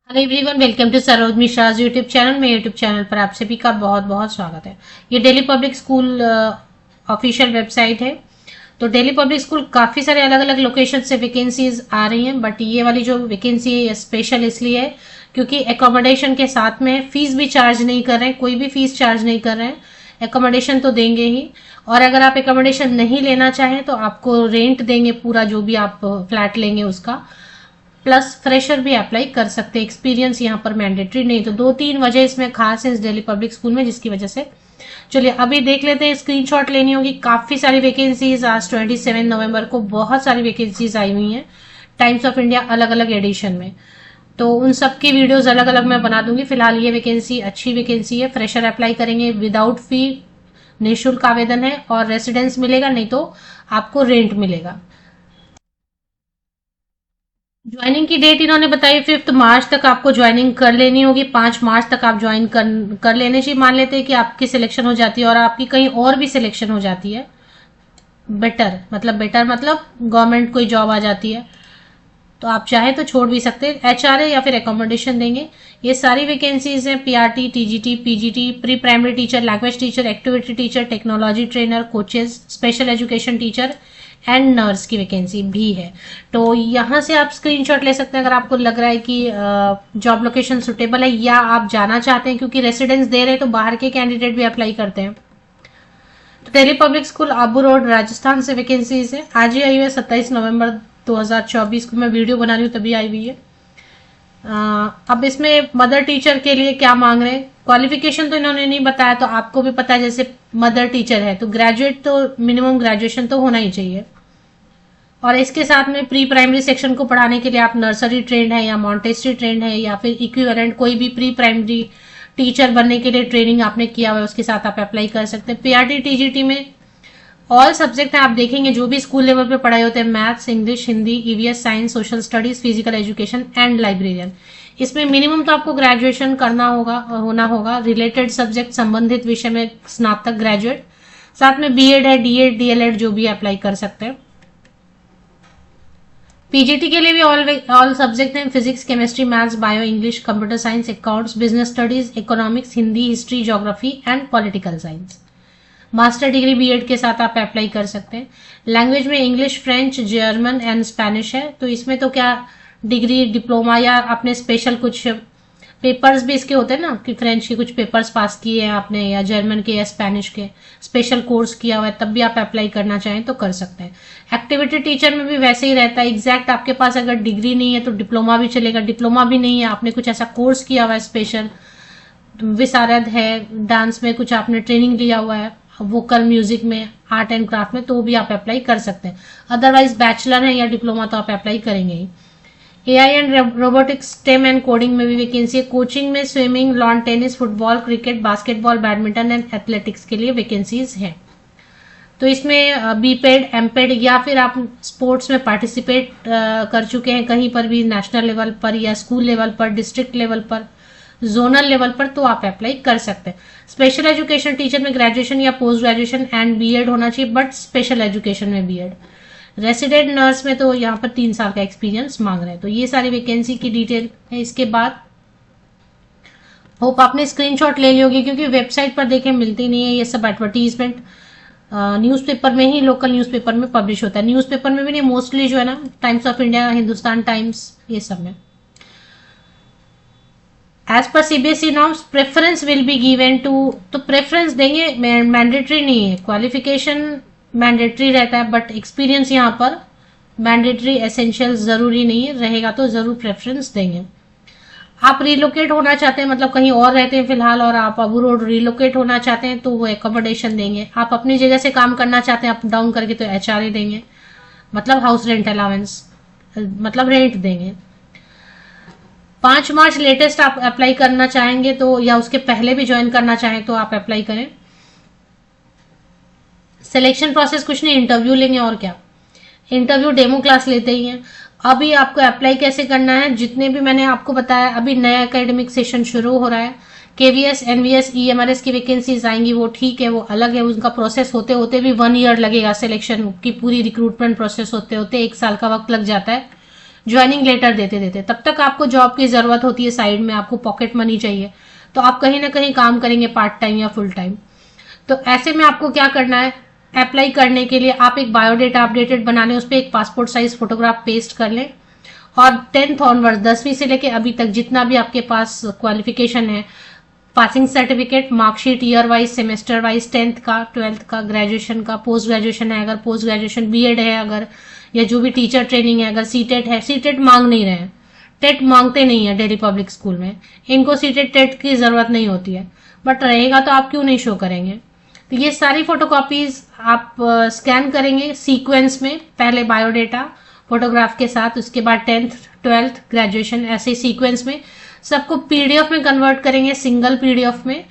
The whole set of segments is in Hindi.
Hello everyone, welcome to Saroj Mishra's YouTube channel. मेरे यूट्यूब चैनल पर आप सभी का बहुत बहुत स्वागत है। ये Delhi public school official website है। तो दिल्ली पब्लिक स्कूल काफ़ी सारे अलग अलग लोकेशन से वैकेंसीज आ रही हैं, बट ये वाली जो वैकेंसी है ये स्पेशल इसलिए है क्योंकि एकोमोडेशन के साथ में है। फीस भी चार्ज नहीं कर रहे हैं, कोई भी फीस चार्ज नहीं कर रहे हैं। एकोमोडेशन तो देंगे ही, और अगर आप एकोमोडेशन नहीं लेना चाहें तो आपको रेंट देंगे, पूरा जो भी आप फ्लैट लेंगे उसका। प्लस फ्रेशर भी अप्लाई कर सकते हैं, एक्सपीरियंस यहाँ पर मैंडेटरी नहीं। तो 2-3 वजह इसमें खास है इस दिल्ली पब्लिक स्कूल में, जिसकी वजह से चलिए अभी देख लेते हैं। स्क्रीनशॉट लेनी होगी। काफी सारी वैकेंसीज आज 27 नवंबर को बहुत सारी वैकेंसीज आई हुई हैं टाइम्स ऑफ इंडिया अलग अलग एडिशन में। तो उन सब की वीडियोस अलग अलग मैं बना दूंगी। फिलहाल ये वैकेंसी अच्छी वैकेंसी है। फ्रेशर अप्लाई करेंगे विदाउट फी, निःशुल्क आवेदन है, और रेसिडेंस मिलेगा, नहीं तो आपको रेंट मिलेगा। ज्वाइनिंग की डेट इन्होंने बताई 5 मार्च तक आपको ज्वाइनिंग कर लेनी होगी। 5 मार्च तक आप ज्वाइन कर लेने चाहिए। मान लेते हैं कि आपकी सिलेक्शन हो जाती है और आपकी कहीं और भी सिलेक्शन हो जाती है, बेटर मतलब गवर्नमेंट कोई जॉब आ जाती है, तो आप चाहे तो छोड़ भी सकते हैं। एचआरए या फिर एकोमोडेशन देंगे। ये सारी वैकेंसीज हैं। PRT, TGT, PGT, pre primary teacher, language teacher, activity teacher, technology trainer, coaches, special education teacher and nurse की वैकेंसी भी है। तो यहाँ से आप स्क्रीनशॉट ले सकते हैं अगर आपको लग रहा है कि जॉब लोकेशन सुटेबल है या आप जाना चाहते हैं, क्योंकि रेसिडेंस दे रहे हैं तो बाहर के कैंडिडेट भी अप्लाई करते हैं। तो Delhi public school Abu road Rajasthan से वैकेंसीज है। आज ही आई हुई है 27 नवंबर 2024 को मैं वीडियो बना रही हूँ, तभी आई हुई है। अब इसमें मदर टीचर के लिए क्या मांग रहे हैं, क्वालिफिकेशन तो इन्होंने नहीं बताया, तो आपको भी पता है जैसे मदर टीचर है तो ग्रेजुएट तो मिनिमम ग्रेजुएशन तो होना ही चाहिए। और इसके साथ में प्री प्राइमरी सेक्शन को पढ़ाने के लिए आप नर्सरी ट्रेंड है या मॉन्टेसरी ट्रेंड है या फिर इक्विवेलेंट कोई भी प्री प्राइमरी टीचर बनने के लिए ट्रेनिंग आपने किया हुआ है, उसके साथ आप अप्लाई कर सकते हैं। पीआरटी टीजीटी में ऑल सब्जेक्ट है, आप देखेंगे जो भी स्कूल लेवल पे पढ़ाए होते हैं, maths, English, Hindi, EVS, science, social studies, physical education and librarian. इसमें मिनिमम तो आपको ग्रेजुएशन होना होगा रिलेटेड सब्जेक्ट, संबंधित विषय में स्नातक, ग्रेजुएट। साथ में बीएड है, डीएड, डीएलएड जो भी अप्लाई कर सकते हैं। पीजीटी के लिए भी ऑल सब्जेक्ट हैं, physics, chemistry, maths, bio, English, computer science, accounts, business studies, economics, Hindi, history, geography and political science. Master degree BEd के साथ आप अप्लाई कर सकते हैं। लैंग्वेज में English, French, German and Spanish है। तो इसमें तो क्या डिग्री, डिप्लोमा या आपने स्पेशल कुछ पेपर्स भी इसके होते हैं ना, कि फ्रेंच के कुछ पेपर्स पास किए हैं आपने, या जर्मन के या स्पेनिश के स्पेशल कोर्स किया हुआ है, तब भी आप अप्लाई करना चाहें तो कर सकते हैं। एक्टिविटी टीचर में भी वैसे ही रहता है। एग्जैक्ट आपके पास अगर डिग्री नहीं है तो डिप्लोमा भी चलेगा, डिप्लोमा भी नहीं है आपने कुछ ऐसा कोर्स किया हुआ है स्पेशल, विशारद है, डांस में कुछ आपने ट्रेनिंग लिया हुआ है, वोकल म्यूजिक में, आर्ट एंड क्राफ्ट में, तो भी आप अप्लाई कर सकते हैं। अदरवाइज बैचलर है या डिप्लोमा तो आप अप्लाई करेंगे ही। AI and robotics, STEM and coding में भी वैकेंसी है। कोचिंग में swimming, lawn tennis, football, cricket, basketball, badminton and athletics के लिए वैकेंसीज हैं। तो इसमें बीपेड, एमपेड या फिर आप स्पोर्ट्स में पार्टिसिपेट कर चुके हैं कहीं पर भी, नेशनल लेवल पर या स्कूल लेवल पर, डिस्ट्रिक्ट लेवल पर, जोनल लेवल पर, तो आप अप्लाई कर सकते हैं। स्पेशल एजुकेशन टीचर में ग्रेजुएशन या पोस्ट ग्रेजुएशन एंड बीएड होना चाहिए, बट स्पेशल एजुकेशन में बीएड। रेसिडेंट नर्स में तो यहाँ पर 3 साल का एक्सपीरियंस मांग रहे हैं। तो ये सारी वैकेंसी की डिटेल है। इसके बाद होप आपने स्क्रीनशॉट ले ली होगी, क्योंकि वेबसाइट पर देखें मिलती नहीं है ये सब एडवर्टीजमेंट। न्यूज़पेपर में ही, लोकल न्यूज़पेपर में पब्लिश होता है। न्यूज़पेपर में भी नहीं, मोस्टली जो है ना Times of India, Hindustan Times, ये सब में। As per CBSE norms preference will be given to, तो प्रेफरेंस देंगे, मैंडेटरी नहीं है। क्वालिफिकेशन मैंडेटरी रहता है, बट एक्सपीरियंस यहाँ पर मैंडेटरी एसेंशियल जरूरी नहीं है, रहेगा तो जरूर प्रेफरेंस देंगे। आप रिलोकेट होना चाहते हैं, मतलब कहीं और रहते हैं फिलहाल और आप अबू रोड रिलोकेट होना चाहते हैं, तो वो एकोमोडेशन देंगे। आप अपनी जगह से काम करना चाहते हैं अप डाउन करके, तो एचआरए देंगे, मतलब हाउस रेंट अलाउंस, मतलब रेंट देंगे। 5 मार्च लेटेस्ट आप अप्लाई करना चाहेंगे तो, या उसके पहले भी ज्वाइन करना चाहें तो आप अप्लाई करें। सिलेक्शन प्रोसेस कुछ नहीं, इंटरव्यू लेंगे और क्या। इंटरव्यू डेमो क्लास लेते ही हैं। अभी आपको अप्लाई कैसे करना है, जितने भी मैंने आपको बताया, अभी नया एकेडमिक सेशन शुरू हो रहा है। केवीएस, एनवीएस, ईएमआरएस की वैकेंसीज आएंगी, वो ठीक है, वो अलग है। उनका प्रोसेस होते होते भी 1 ईयर लगेगा। सिलेक्शन की पूरी रिक्रूटमेंट प्रोसेस होते होते 1 साल का वक्त लग जाता है। ज्वाइनिंग लेटर देते देते, तब तक आपको जॉब की जरूरत होती है, साइड में आपको पॉकेट मनी चाहिए, तो आप कहीं ना कहीं काम करेंगे पार्ट टाइम या फुल टाइम। तो ऐसे में आपको क्या करना है, अप्लाई करने के लिए आप एक बायोडेटा अपडेटेड बना लें, उस पर एक पासपोर्ट साइज फोटोग्राफ पेस्ट कर लें, और 10th ऑनवर्ड 10वीं से लेके अभी तक जितना भी आपके पास क्वालिफिकेशन है, passing certificate, marksheet, year wise, semester wise, 10th का, 12th का, ग्रेजुएशन का, पोस्ट ग्रेजुएशन है अगर पोस्ट ग्रेजुएशन, बीएड है अगर, या जो भी टीचर ट्रेनिंग है अगर, सीटेट है, सीटेट मांग नहीं रहे हैं, टेट मांगते नहीं है दिल्ली पब्लिक स्कूल में, इनको सीटेट टेट की जरूरत नहीं होती है, बट रहेगा तो आप क्यों नहीं शो करेंगे। तो ये सारी फोटोकॉपीज आप स्कैन करेंगे सीक्वेंस में, पहले बायोडेटा फोटोग्राफ के साथ, उसके बाद 10th 12th ग्रेजुएशन, ऐसे सीक्वेंस में सबको पीडीएफ में कन्वर्ट करेंगे, सिंगल पीडीएफ में,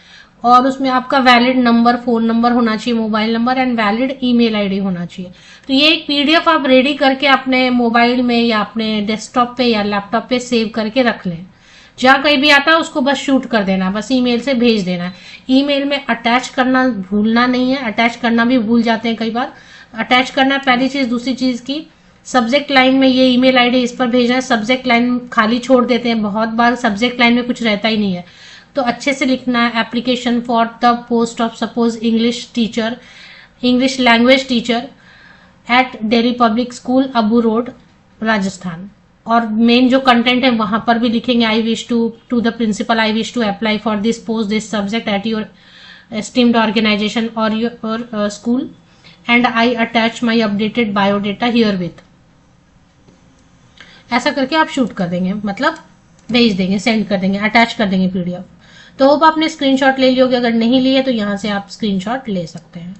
और उसमें आपका वैलिड नंबर, फोन नंबर होना चाहिए, mobile number and valid email ID होना चाहिए। तो ये एक पीडीएफ आप रेडी करके अपने मोबाइल में या अपने डेस्कटॉप पे या लैपटॉप पे सेव करके रख लें, जहां कहीं भी आता है उसको बस शूट कर देना, बस ईमेल से भेज देना है। ईमेल में अटैच करना भूलना नहीं है, अटैच करना भी भूल जाते हैं कई बार, अटैच करना है पहली चीज। दूसरी चीज की सब्जेक्ट लाइन में ये ईमेल आईडी इस पर भेजना है, सब्जेक्ट लाइन खाली छोड़ देते हैं, बहुत बार सब्जेक्ट लाइन में कुछ रहता ही नहीं है, तो अच्छे से लिखना है, application for the post of suppose English teacher, English language teacher at Delhi public school, Abu Road, Rajasthan. और मेन जो कंटेंट है वहां पर भी लिखेंगे, I wish to the principal, I wish to apply for this post this subject at your esteemed organisation और your school, and I attach my updated biodata herewith. ऐसा करके आप शूट कर देंगे, मतलब भेज देंगे, सेंड कर देंगे, अटैच कर देंगे पीडीएफ। तो होप आपने स्क्रीनशॉट ले लियोगे, अगर नहीं लिए तो यहां से आप स्क्रीनशॉट ले सकते हैं।